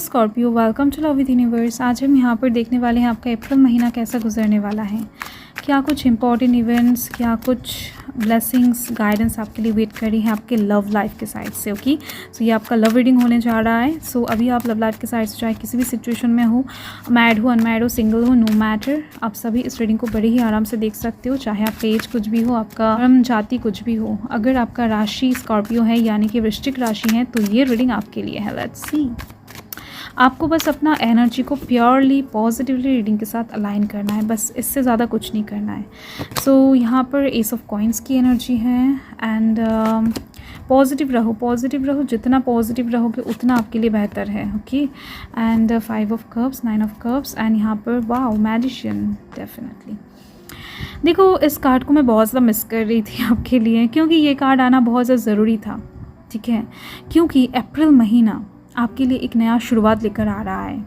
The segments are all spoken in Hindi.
Scorpio, welcome to love with universe. आज हम यहाँ पर देखने वाले हैं आपका अप्रैल महीना कैसा गुजरने वाला है। क्या कुछ इंपॉर्टेंट इवेंट्स, क्या कुछ ब्लेसिंग्स, गाइडेंस आपके लिए वेट कर रही है आपके लव लाइफ के साइड से। ओके, सो ये आपका लव रीडिंग होने जा रहा है। सो अभी आप लव लाइफ के साइड से चाहे किसी भी सिचुएशन में हो, मैरिड हो, अनमैरिड हो, सिंगल हो, नो मैटर, आप सभी इस रीडिंग को बड़े ही आराम से देख सकते हो। चाहे आपका एज कुछ भी हो, आपका धर्म जाति कुछ भी हो। अगर आपका राशि स्कॉर्पियो है यानी कि वृश्चिक राशि है तो ये रीडिंग आपके लिए है। Let's see. आपको बस अपना एनर्जी को प्योरली पॉजिटिवली रीडिंग के साथ अलाइन करना है, बस इससे ज़्यादा कुछ नहीं करना है। सो यहाँ पर एस ऑफ कॉइन्स की एनर्जी है एंड पॉजिटिव रहो, जितना पॉजिटिव रहोगे उतना आपके लिए बेहतर है। Okay, and 5 of cups, 9 of cups and यहाँ पर वाओ मैजिशियन। डेफिनेटली देखो, इस कार्ड को मैं बहुत ज़्यादा मिस कर रही थी आपके लिए, क्योंकि ये कार्ड आना बहुत ज़्यादा ज़रूरी था। ठीक है, क्योंकि अप्रैल महीना आपके लिए एक नया शुरुआत लेकर आ रहा है।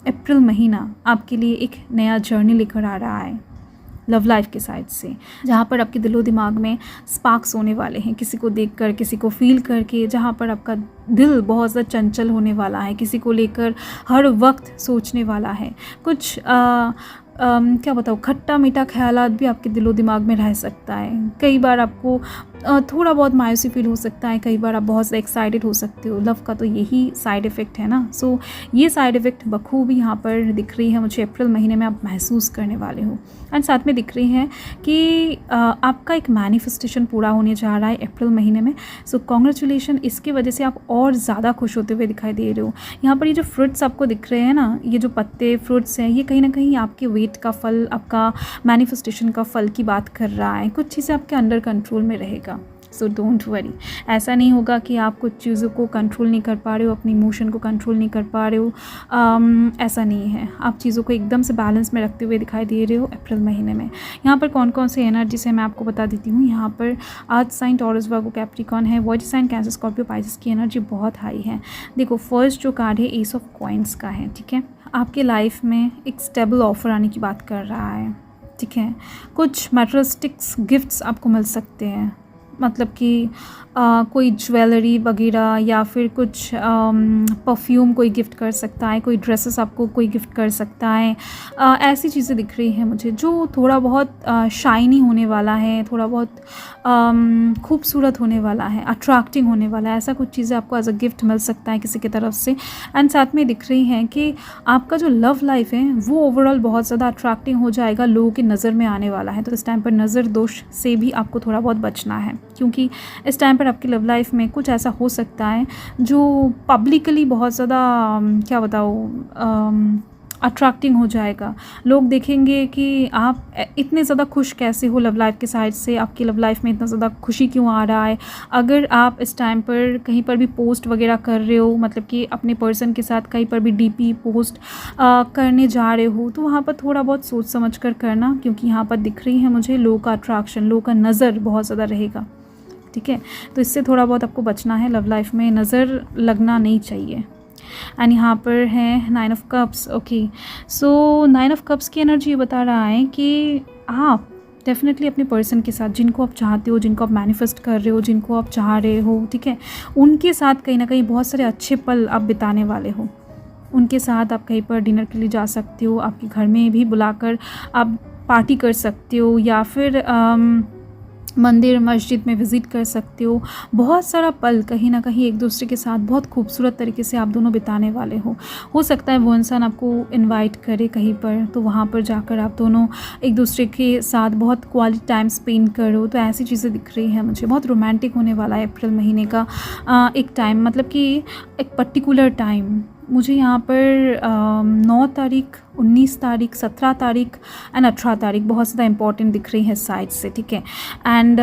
अप्रैल महीना आपके लिए एक नया जर्नी लेकर आ रहा है लव लाइफ के साइड से, जहाँ पर आपके दिलो दिमाग में स्पार्क्स होने वाले हैं, किसी को देखकर, किसी को फील करके, जहाँ पर आपका दिल बहुत ज़्यादा चंचल होने वाला है, किसी को लेकर हर वक्त सोचने वाला है। कुछ क्या बताऊँ, खट्टा मीठा ख्यालात भी आपके दिलो दिमाग में रह सकता है। कई बार आपको थोड़ा बहुत मायूसी फील हो सकता है, कई बार आप बहुत ज़्यादा एक्साइटेड हो सकते हो। लव का तो यही साइड इफ़ेक्ट है ना। सो ये साइड इफ़ेक्ट बखूबी यहाँ पर दिख रही है मुझे अप्रैल महीने में, आप महसूस करने वाले हो। एंड साथ में दिख रही है कि आपका एक मैनिफेस्टेशन पूरा होने जा रहा है अप्रैल महीने में। सो कॉन्ग्रेचुलेशन, इसकी वजह से आप और ज़्यादा खुश होते हुए दिखाई दे रहे हो। यहाँ पर ये जो फ्रूट्स आपको दिख रहे हैं ना, ये जो पत्ते फ्रूट्स हैं, ये कहीं ना कहीं आपके वेट का फल, आपका मैनिफेस्टेशन का फल की बात कर रहा है। कुछ चीज़ें आपके अंडर कंट्रोल में रहेगा। सो डोंट वरी, ऐसा नहीं होगा कि आप कुछ चीज़ों को कंट्रोल नहीं कर पा रहे हो, अपनी इमोशन को कंट्रोल नहीं कर पा रहे हो। ऐसा नहीं है, आप चीज़ों को एकदम से बैलेंस में रखते हुए दिखाई दे रहे हो अप्रैल महीने में। यहाँ पर कौन कौन सी एनर्जी से मैं आपको बता देती हूँ। यहाँ पर earth sign Taurus Virgo Capricorn है, water sign Cancer Scorpio Pisces की एनर्जी बहुत हाई है। देखो, फर्स्ट जो कार्ड है एस ऑफ कॉइन्स का है। ठीक है, आपके लाइफ में एक स्टेबल ऑफर आने की बात कर रहा है। ठीक है, कुछ मटेरियलिस्टिक्स गिफ्ट्स आपको मिल सकते हैं, मतलब कि कोई ज्वेलरी वगैरह या फिर कुछ परफ्यूम कोई गिफ्ट कर सकता है, कोई ड्रेसेस आपको कोई गिफ्ट कर सकता है। ऐसी चीज़ें दिख रही हैं मुझे जो थोड़ा बहुत शाइनी होने वाला है, थोड़ा बहुत खूबसूरत होने वाला है, अट्रैक्टिंग होने वाला है। ऐसा कुछ चीज़ें आपको एज अ गिफ्ट मिल सकता है किसी की तरफ से। एंड साथ में दिख रही हैं कि आपका जो लव लाइफ है वो ओवरऑल बहुत ज़्यादा अट्रैक्टिंग हो जाएगा, लोगों की नज़र में आने वाला है। तो इस टाइम पर नज़र दोष से भी आपको थोड़ा बहुत बचना है, क्योंकि इस टाइम पर आपकी लव लाइफ में कुछ ऐसा हो सकता है जो पब्लिकली बहुत ज़्यादा क्या बताओ अट्रैक्टिंग हो जाएगा। लोग देखेंगे कि आप इतने ज़्यादा खुश कैसे हो लव लाइफ के साइड से, आपकी लव लाइफ में इतना ज़्यादा खुशी क्यों आ रहा है। अगर आप इस टाइम पर कहीं पर भी पोस्ट वगैरह कर रहे हो, मतलब कि अपने पर्सन के साथ कहीं पर भी डीपी पोस्ट करने जा रहे हो, तो वहाँ पर थोड़ा बहुत सोच समझ कर करना, क्योंकि यहाँ पर दिख रही है मुझे लोगों का अट्रैक्शन, लोगों का नज़र बहुत ज़्यादा रहेगा। ठीक है, तो इससे थोड़ा बहुत आपको बचना है, लव लाइफ में नज़र लगना नहीं चाहिए। एंड यहाँ पर है 9 of cups. Okay, so 9 of cups की एनर्जी ये बता रहा है कि आप डेफिनेटली अपने पर्सन के साथ, जिनको आप चाहते हो, जिनको आप मैनिफेस्ट कर रहे हो, जिनको आप चाह रहे हो, ठीक है, उनके साथ कहीं ना कहीं बहुत सारे अच्छे पल आप बिताने वाले हो। उनके साथ आप कहीं पर डिनर के लिए जा सकते हो, आपके घर में भी बुलाकर आप पार्टी कर सकते हो, या फिर मंदिर मस्जिद में विज़िट कर सकते हो। बहुत सारा पल कहीं ना कहीं एक दूसरे के साथ बहुत खूबसूरत तरीके से आप दोनों बिताने वाले हो सकता है वो इंसान आपको इनवाइट करे कहीं पर, तो वहाँ पर जाकर आप दोनों एक दूसरे के साथ बहुत क्वालिटी टाइम स्पेंड करो। तो ऐसी चीज़ें दिख रही हैं मुझे, बहुत रोमांटिक होने वाला है अप्रैल महीने का एक टाइम, मतलब कि एक पर्टिकुलर टाइम। मुझे यहाँ पर 9 तारीख, 19 तारीख, 17 तारीख एंड 18 तारीख बहुत ज़्यादा इंपॉर्टेंट दिख रही है साइड से। ठीक है, एंड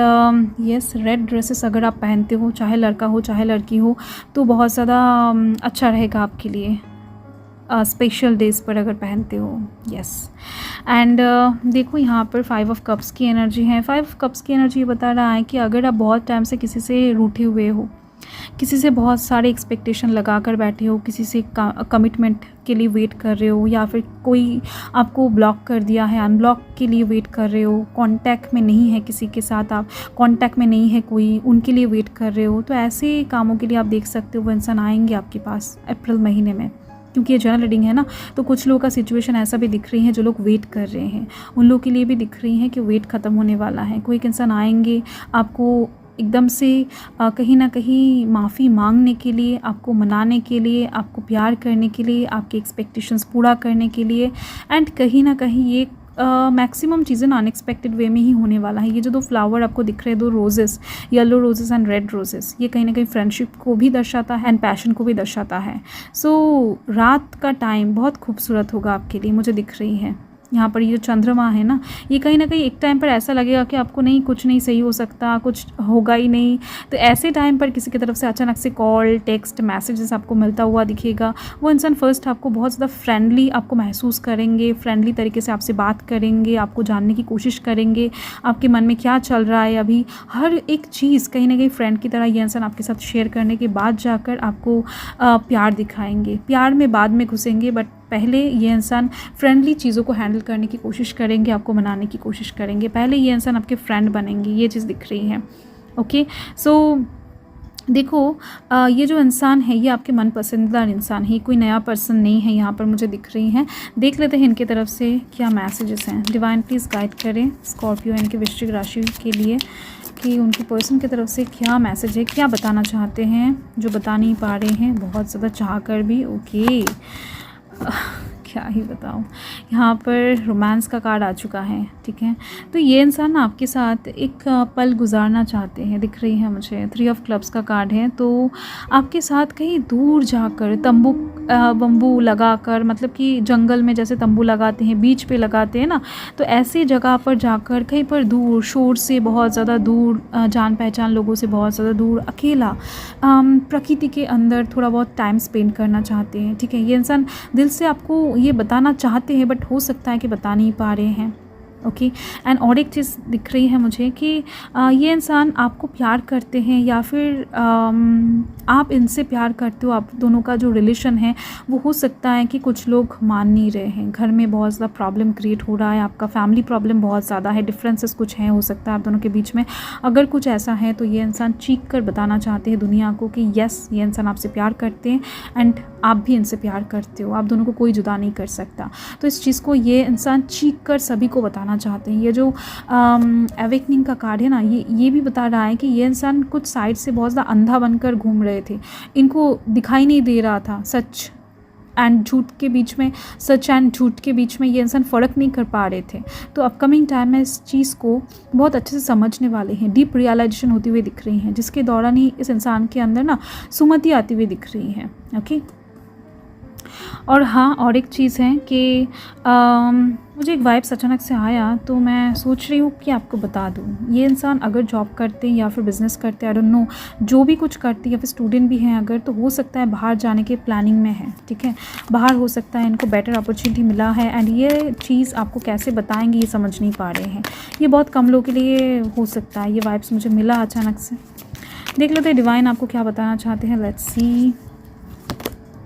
यस, रेड ड्रेसेस अगर आप पहनते हो, चाहे लड़का हो चाहे लड़की हो, तो बहुत ज़्यादा अच्छा रहेगा आपके लिए स्पेशल डेज़ पर अगर पहनते हो। यस, एंड देखो यहाँ पर 5 ऑफ कप्स की एनर्जी है। 5 ऑफ कप्स की एनर्जी ये बता रहा है कि अगर आप बहुत टाइम से किसी से रूठे हुए हो, किसी से बहुत सारे एक्सपेक्टेशन लगा कर बैठे हो, किसी से कमिटमेंट के लिए वेट कर रहे हो, या फिर कोई आपको ब्लॉक कर दिया है, अनब्लॉक के लिए वेट कर रहे हो, कांटेक्ट में नहीं है किसी के साथ, आप कांटेक्ट में नहीं है कोई, उनके लिए वेट कर रहे हो, तो ऐसे कामों के लिए आप देख सकते हो वो इंसान आएंगे आपके पास अप्रैल महीने में। क्योंकि ये जनरल रीडिंग है ना, तो कुछ लोगों का सिचुएशन ऐसा भी दिख रही है जो लोग वेट कर रहे हैं, उन लोगों के लिए भी दिख रही है कि वेट ख़त्म होने वाला है। कोई एक इंसान आएंगे आपको एकदम से कहीं ना कहीं माफ़ी मांगने के लिए, आपको मनाने के लिए, आपको प्यार करने के लिए, आपके एक्सपेक्टेशंस पूरा करने के लिए। एंड कहीं ना कहीं ये मैक्सिमम चीज़ें ना अनएक्सपेक्टेड वे में ही होने वाला है। ये जो 2 फ्लावर आपको दिख रहे हैं, 2 roses, yellow roses and red roses, ये कहीं ना कहीं फ्रेंडशिप को भी दर्शाता है एंड पैशन को भी दर्शाता है। सो रात का टाइम बहुत खूबसूरत होगा आपके लिए, मुझे दिख रही है। यहाँ पर ये जो चंद्रमा है ना, ये कहीं ना कहीं एक टाइम पर ऐसा लगेगा कि आपको नहीं, कुछ नहीं सही हो सकता, कुछ होगा ही नहीं। तो ऐसे टाइम पर किसी की तरफ से अचानक से कॉल, टेक्स्ट, मैसेजेस आपको मिलता हुआ दिखेगा। वो इंसान फर्स्ट आपको बहुत ज़्यादा फ्रेंडली आपको महसूस करेंगे, फ्रेंडली तरीके से आपसे बात करेंगे, आपको जानने की कोशिश करेंगे, आपके मन में क्या चल रहा है अभी, हर एक चीज़ कहीं ना कहीं फ्रेंड की तरह ये इंसान आपके साथ शेयर करने के बाद जाकर आपको प्यार दिखाएंगे। प्यार में बाद में घुसेंगे, बट पहले ये इंसान फ्रेंडली चीज़ों को हैंडल करने की कोशिश करेंगे, आपको मनाने की कोशिश करेंगे। पहले ये इंसान आपके फ्रेंड बनेंगे, ये चीज़ दिख रही है। ओके, सो देखो ये जो इंसान है ये आपके मन पसंदीदा इंसान है, कोई नया पर्सन नहीं है, यहाँ पर मुझे दिख रही हैं। देख लेते हैं इनके तरफ से क्या मैसेजेस हैं। डिवाइन प्लीज़ गाइड करें स्कॉर्पियो इनके वृश्चिक राशि के लिए कि उनकी पर्सन की तरफ से क्या मैसेज है, क्या बताना चाहते हैं जो बता नहीं पा रहे हैं, बहुत ज़्यादा चाह कर भी। ओके, क्या ही बताऊँ, यहाँ पर रोमांस का कार्ड आ चुका है। ठीक है, तो ये इंसान ना आपके साथ एक पल गुजारना चाहते हैं, दिख रही है मुझे। 3 ऑफ क्लब्स का कार्ड है, तो आपके साथ कहीं दूर जाकर तंबू बम्बू लगाकर, मतलब कि जंगल में जैसे तंबू लगाते हैं, बीच पे लगाते हैं ना, तो ऐसी जगह पर जाकर कहीं पर दूर, शोर से बहुत ज़्यादा दूर, जान पहचान लोगों से बहुत ज़्यादा दूर, अकेला प्रकृति के अंदर थोड़ा बहुत टाइम स्पेंड करना चाहते हैं। ठीक है, ये इंसान दिल से आपको ये बताना चाहते हैं, बट हो सकता है कि बता नहीं पा रहे हैं। ओके, एंड और एक चीज़ दिख रही है मुझे कि ये इंसान आपको प्यार करते हैं या फिर आप इनसे प्यार करते हो। आप दोनों का जो रिलेशन है वो हो सकता है कि कुछ लोग मान नहीं रहे हैं, घर में बहुत ज़्यादा प्रॉब्लम क्रिएट हो रहा है, आपका फैमिली प्रॉब्लम बहुत ज़्यादा है, डिफरेंसेस कुछ हैं, हो सकता है आप दोनों के बीच में। अगर कुछ ऐसा है तो ये इंसान चीख कर बताना चाहते हैं दुनिया को कि यस, ये इंसान आपसे प्यार करते हैं एंड आप भी इनसे प्यार करते हो, आप दोनों को कोई जुदा नहीं कर सकता। तो इस चीज़ को ये इंसान चीख कर सभी को बताना चाहते हैं। ये जो अवेकनिंग का कार्ड है ना, ये भी बता रहा है कि ये इंसान कुछ साइड से बहुत ज़्यादा अंधा बनकर घूम रहे थे, इनको दिखाई नहीं दे रहा था सच एंड झूठ के बीच में, सच एंड झूठ के बीच में ये इंसान फ़र्क नहीं कर पा रहे थे। तो अपकमिंग टाइम में इस चीज़ को बहुत अच्छे से समझने वाले हैं, डीप रियलाइजेशन होती हुई दिख रही हैं, जिसके दौरान ही इस इंसान के अंदर ना सुमति आती हुई दिख रही है। ओके, और हाँ, और एक चीज़ है कि मुझे एक वाइब्स अचानक से आया, तो मैं सोच रही हूँ कि आपको बता दूँ। ये इंसान अगर जॉब करते हैं या फिर बिज़नेस करते हैं, आई डोंट नो, जो भी कुछ करते हैं, या फिर स्टूडेंट भी हैं अगर, तो हो सकता है बाहर जाने के प्लानिंग में है। ठीक है, बाहर हो सकता है इनको बेटर अपॉर्चुनिटी मिला है, एंड ये चीज़ आपको कैसे बताएंगे ये समझ नहीं पा रहे हैं। ये बहुत कम लोगों के लिए हो सकता है, ये वाइब्स मुझे मिला अचानक से। देख लेते हैं डिवाइन आपको क्या बताना चाहते हैं। Let's see.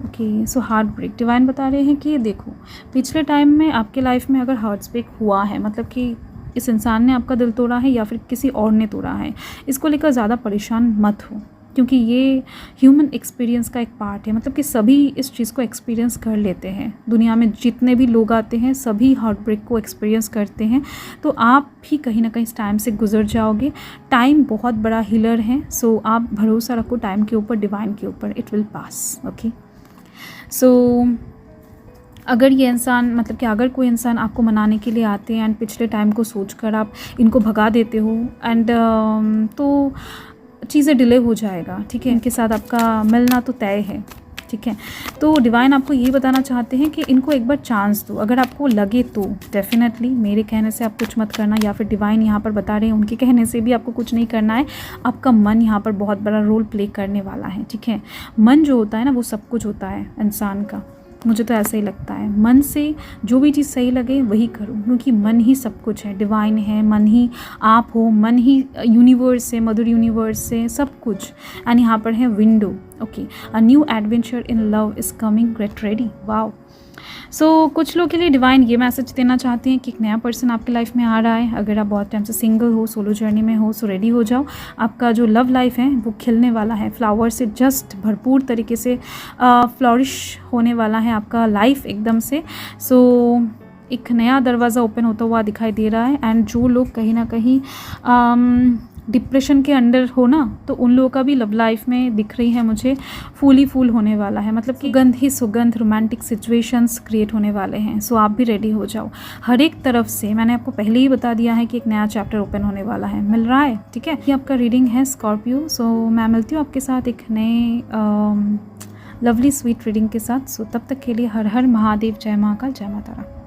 Okay, so heart break divine बता रहे हैं कि देखो, पिछले टाइम में आपके लाइफ में अगर हार्ट ब्रेक हुआ है, मतलब कि इस इंसान ने आपका दिल तोड़ा है या फिर किसी और ने तोड़ा है, इसको लेकर ज़्यादा परेशान मत हो, क्योंकि ये ह्यूमन एक्सपीरियंस का एक पार्ट है। मतलब कि सभी इस चीज़ को एक्सपीरियंस कर लेते हैं, दुनिया में जितने भी लोग आते हैं सभी हार्ट ब्रेक को एक्सपीरियंस करते हैं। तो आप भी कहीं ना कहीं इस टाइम से गुजर जाओगे। टाइम बहुत बड़ा हीलर है, सो आप भरोसा रखो टाइम के ऊपर, डिवाइन के ऊपर, इट विल पास। ओके, सो अगर ये इंसान, मतलब कि अगर कोई इंसान आपको मनाने के लिए आते हैं एंड पिछले टाइम को सोचकर आप इनको भगा देते हो एंड तो चीज़ें डिले हो जाएगा। ठीक है, इनके साथ आपका मिलना तो तय है। ठीक है, तो डिवाइन आपको ये बताना चाहते हैं कि इनको एक बार चांस दो, अगर आपको लगे तो डेफिनेटली। मेरे कहने से आप कुछ मत करना, या फिर डिवाइन यहाँ पर बता रहे हैं उनके कहने से भी आपको कुछ नहीं करना है। आपका मन यहाँ पर बहुत बड़ा रोल प्ले करने वाला है। ठीक है, मन जो होता है ना वो सब कुछ होता है इंसान का, मुझे तो ऐसा ही लगता है। मन से जो भी चीज़ सही लगे वही करो, क्योंकि मन ही सब कुछ है, डिवाइन है, मन ही आप हो, मन ही यूनिवर्स है, मदर यूनिवर्स से सब कुछ। एंड यहाँ पर है window. Okay, a new adventure in love is coming, get ready. Wow, कुछ लोग के लिए डिवाइन ये मैसेज देना चाहते हैं कि एक नया पर्सन आपकी लाइफ में आ रहा है। अगर आप बहुत टाइम से सिंगल हो, सोलो जर्नी में हो, सो रेडी हो जाओ। आपका जो लव लाइफ है वो खिलने वाला है, फ्लावर से जस्ट भरपूर तरीके से फ्लॉरिश होने वाला है आपका लाइफ एकदम से। एक नया दरवाज़ा ओपन होता हुआ दिखाई दे रहा है। एंड जो लोग कहीं ना कहीं डिप्रेशन के अंडर हो ना, तो उन लोगों का भी लव लाइफ में दिख रही है मुझे फूल होने वाला है। मतलब कि सुगंध ही सुगंध रोमांटिक सिचुएशंस क्रिएट होने वाले हैं। आप भी रेडी हो जाओ। हर एक तरफ से मैंने आपको पहले ही बता दिया है कि एक नया चैप्टर ओपन होने वाला है, मिल रहा है, ठीक है। ये आपका रीडिंग है स्कॉर्पियो। मैं मिलती हूँ आपके साथ एक नए लवली स्वीट रीडिंग के साथ। तब तक के लिए हर हर महादेव, जय महाकाल, जय माता रानी।